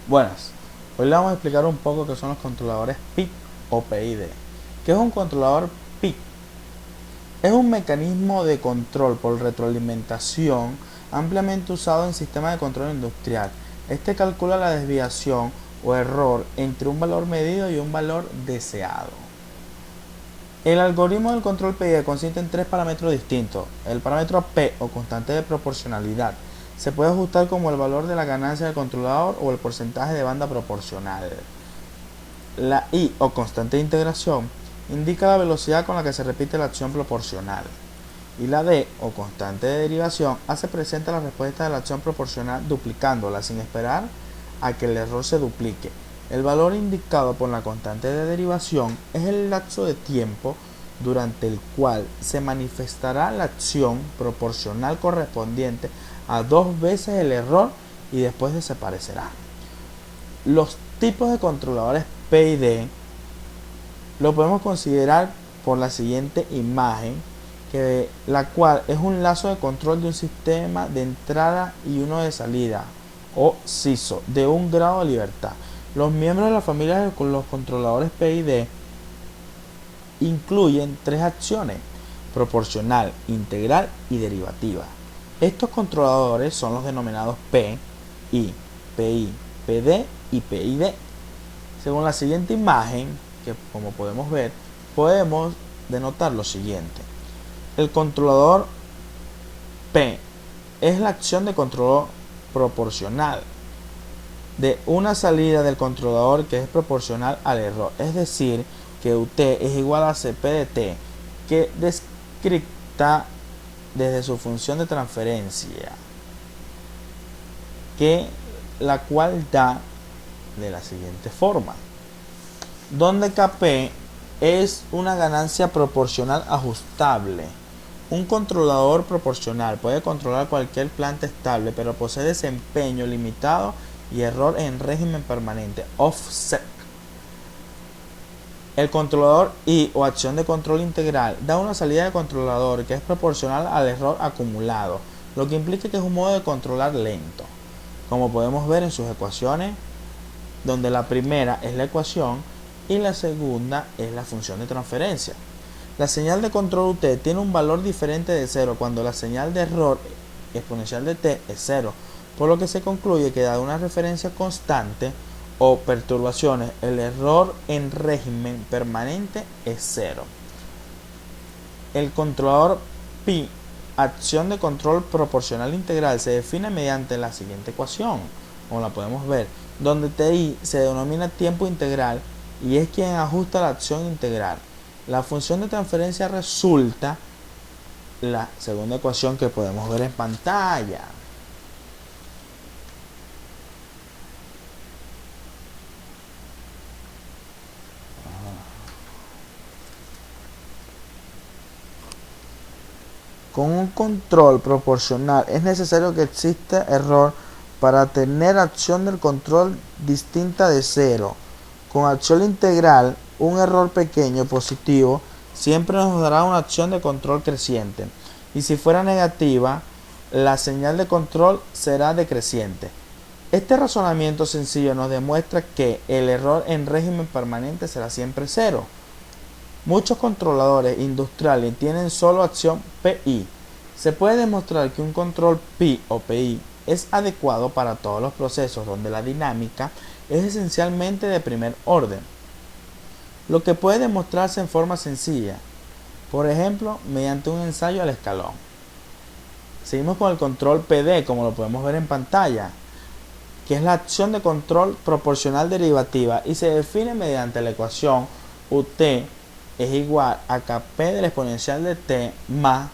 Buenas, hoy le vamos a explicar un poco qué son los controladores PIC o PID. ¿Qué es un controlador PIC? Es un mecanismo de control por retroalimentación ampliamente usado en sistemas de control industrial. Este calcula la desviación o error entre un valor medido y un valor deseado. El algoritmo del control PID consiste en tres parámetros distintos. El parámetro P o constante de proporcionalidad se puede ajustar como el valor de la ganancia del controlador o el porcentaje de banda proporcional. La I o constante de integración indica la velocidad con la que se repite la acción proporcional. Y la D o constante de derivación hace presente la respuesta de la acción proporcional duplicándola sin esperar a que el error se duplique. El valor indicado por la constante de derivación es el lapso de tiempo durante el cual se manifestará la acción proporcional correspondiente a 2 veces el error y después desaparecerá. Los tipos de controladores PID lo podemos considerar por la siguiente imagen, la cual es un lazo de control de un sistema de entrada y uno de salida, o CISO, de un grado de libertad. Los miembros de la familia de los controladores PID incluyen 3 acciones: proporcional, integral y derivativa. Estos controladores son los denominados P, I, PI, PD y PID. Según la siguiente imagen, que como podemos ver, podemos denotar lo siguiente. El controlador P es la acción de control proporcional de una salida del controlador que es proporcional al error, es decir, que UT es igual a CP de T, que descrita desde su función de transferencia, la cual da de la siguiente forma, donde Kp es una ganancia proporcional ajustable. Un controlador proporcional puede controlar cualquier planta estable, pero posee desempeño limitado y error en régimen permanente, offset. El controlador I o acción de control integral da una salida de controlador que es proporcional al error acumulado, lo que implica que es un modo de controlar lento, como podemos ver en sus ecuaciones, donde la primera es la ecuación y la segunda es la función de transferencia. La señal de control UT tiene un valor diferente de 0 cuando la señal de error exponencial de T es 0, por lo que se concluye que dada una referencia constante o perturbaciones, el error en régimen permanente es 0. El controlador Pi, acción de control proporcional integral, se define mediante la siguiente ecuación, como la podemos ver, donde TI se denomina tiempo integral y es quien ajusta la acción integral. La función de transferencia resulta la segunda ecuación que podemos ver en pantalla. Con un control proporcional es necesario que exista error para tener acción del control distinta de 0. Con acción integral, un error pequeño positivo siempre nos dará una acción de control creciente, y si fuera negativa, la señal de control será decreciente. Este razonamiento sencillo nos demuestra que el error en régimen permanente será siempre 0. Muchos controladores industriales tienen solo acción PI. Se puede demostrar que un control PI o PI es adecuado para todos los procesos donde la dinámica es esencialmente de primer orden, lo que puede demostrarse en forma sencilla, por ejemplo, mediante un ensayo al escalón. Seguimos con el control PD, como lo podemos ver en pantalla, que es la acción de control proporcional derivativa y se define mediante la ecuación UT es igual a Kp de la exponencial de T más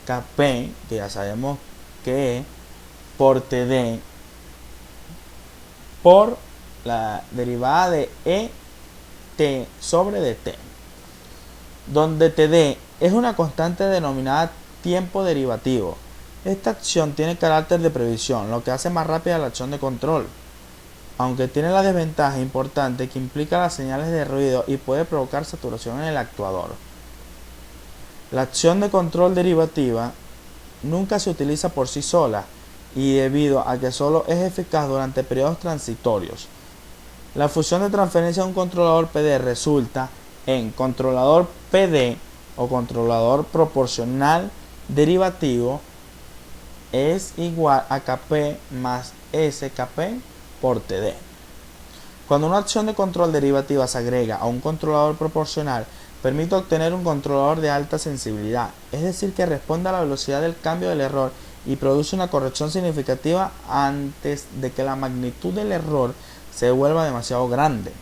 Kp, que ya sabemos que es, por Td, por la derivada de ET sobre dt, donde Td es una constante denominada tiempo derivativo. Esta acción tiene carácter de previsión, lo que hace más rápida la acción de control, aunque tiene la desventaja importante que implica las señales de ruido y puede provocar saturación en el actuador. La acción de control derivativa nunca se utiliza por sí sola y debido a que solo es eficaz durante periodos transitorios. La función de transferencia de un controlador PD resulta en controlador PD o controlador proporcional derivativo es igual a Kp más SKp por Td. Cuando una acción de control derivativa se agrega a un controlador proporcional, permite obtener un controlador de alta sensibilidad, es decir, que responde a la velocidad del cambio del error y produce una corrección significativa antes de que la magnitud del error se vuelva demasiado grande.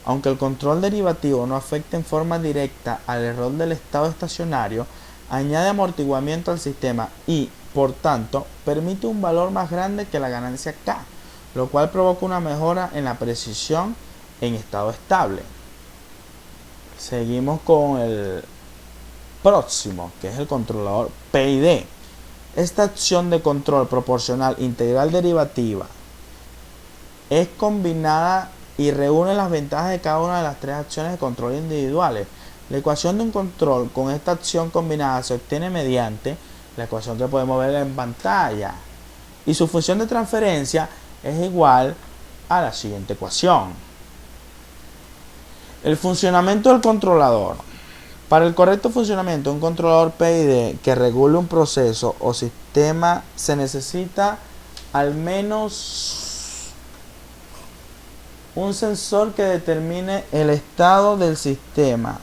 Aunque el control derivativo no afecta en forma directa al error del estado estacionario, añade amortiguamiento al sistema y, por tanto, permite un valor más grande que la ganancia K, lo cual provoca una mejora en la precisión en estado estable. Seguimos con el próximo, que es el controlador PID. Esta acción de control proporcional integral derivativa es combinada y reúne las ventajas de cada una de las tres acciones de control individuales. La ecuación de un control con esta acción combinada se obtiene mediante la ecuación que podemos ver en pantalla, y su función de transferencia es igual a la siguiente ecuación. El funcionamiento del controlador. Para el correcto funcionamiento de un controlador PID que regule un proceso o sistema se necesita al menos un sensor que determine el estado del sistema,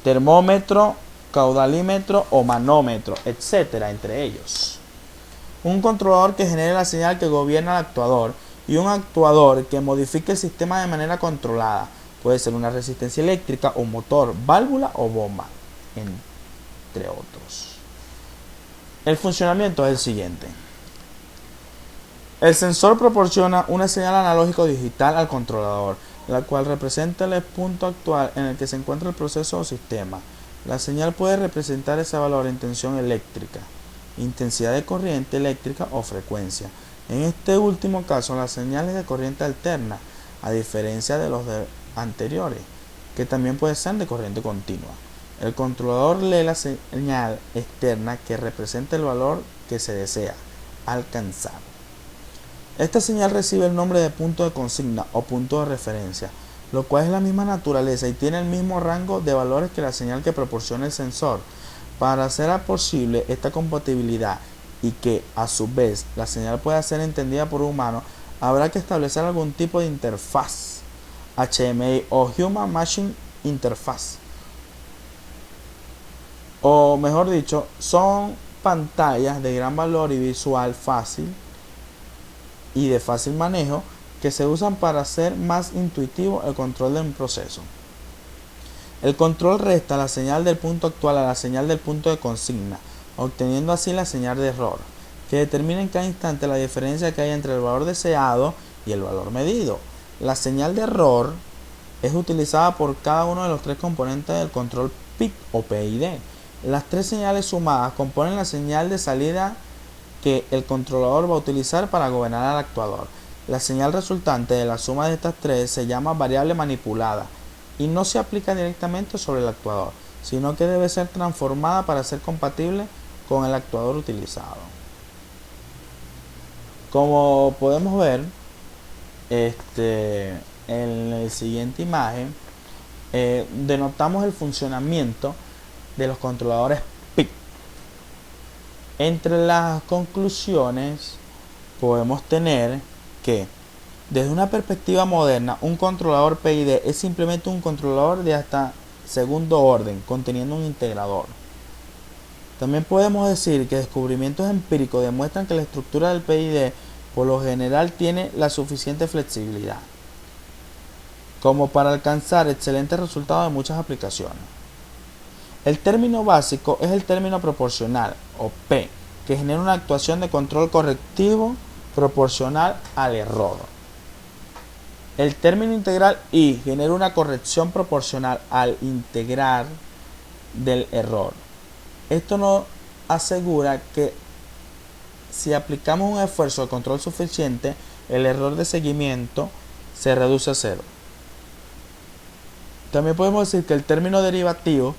termómetro, caudalímetro o manómetro, etcétera, entre ellos. Un controlador que genere la señal que gobierna al actuador y un actuador que modifique el sistema de manera controlada. Puede ser una resistencia eléctrica, un motor, válvula o bomba, entre otros. El funcionamiento es el siguiente. El sensor proporciona una señal analógico digital al controlador, la cual representa el punto actual en el que se encuentra el proceso o sistema. La señal puede representar ese valor en tensión eléctrica, intensidad de corriente eléctrica o frecuencia. En este último caso, la señal es de corriente alterna, a diferencia de los anteriores, que también puede ser de corriente continua. El controlador lee la señal externa que representa el valor que se desea alcanzar. Esta señal recibe el nombre de punto de consigna o punto de referencia, lo cual es la misma naturaleza y tiene el mismo rango de valores que la señal que proporciona el sensor. Para hacer posible esta compatibilidad y que, a su vez, la señal pueda ser entendida por un humano, habrá que establecer algún tipo de interfaz, HMI o Human Machine Interface. O mejor dicho, son pantallas de gran valor y visual fácil y de fácil manejo que se usan para hacer más intuitivo el control de un proceso. El control resta la señal del punto actual a la señal del punto de consigna, obteniendo así la señal de error, que determina en cada instante la diferencia que hay entre el valor deseado y el valor medido. La señal de error es utilizada por cada uno de los tres componentes del control PIC o PID. Las tres señales sumadas componen la señal de salida que el controlador va a utilizar para gobernar al actuador. La señal resultante de la suma de estas tres se llama variable manipulada y no se aplica directamente sobre el actuador, sino que debe ser transformada para ser compatible con el actuador utilizado. Como podemos ver en la siguiente imagen, denotamos el funcionamiento de los controladores PIC. Entre las conclusiones podemos tener que, desde una perspectiva moderna, un controlador PID es simplemente un controlador de hasta segundo orden, conteniendo un integrador. También podemos decir que descubrimientos empíricos demuestran que la estructura del PID por lo general tiene la suficiente flexibilidad como para alcanzar excelentes resultados en muchas aplicaciones. El término básico es el término proporcional, o P, que genera una actuación de control correctivo proporcional al error. El término integral I genera una corrección proporcional al integral del error. Esto nos asegura que si aplicamos un esfuerzo de control suficiente, el error de seguimiento se reduce a cero. También podemos decir que el término derivativo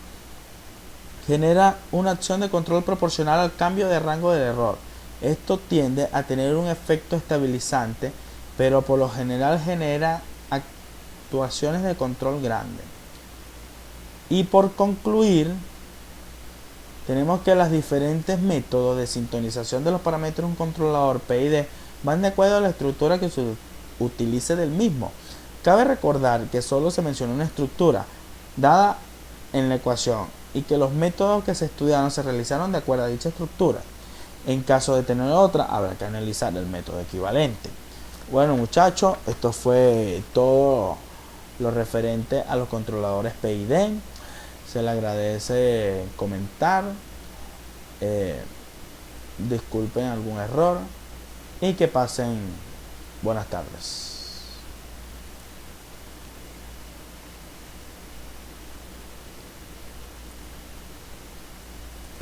genera una acción de control proporcional al cambio de rango del error. Esto tiende a tener un efecto estabilizante, pero por lo general genera fluctuaciones de control grandes. Y por concluir, tenemos que los diferentes métodos de sintonización de los parámetros de un controlador PID van de acuerdo a la estructura que se utilice del mismo. Cabe recordar que solo se menciona una estructura dada en la ecuación y que los métodos que se estudiaron se realizaron de acuerdo a dicha estructura. En caso de tener otra, habrá que analizar el método equivalente. Bueno, muchachos, esto fue todo lo referente a los controladores PID. Se le agradece comentar, disculpen algún error y que pasen buenas tardes.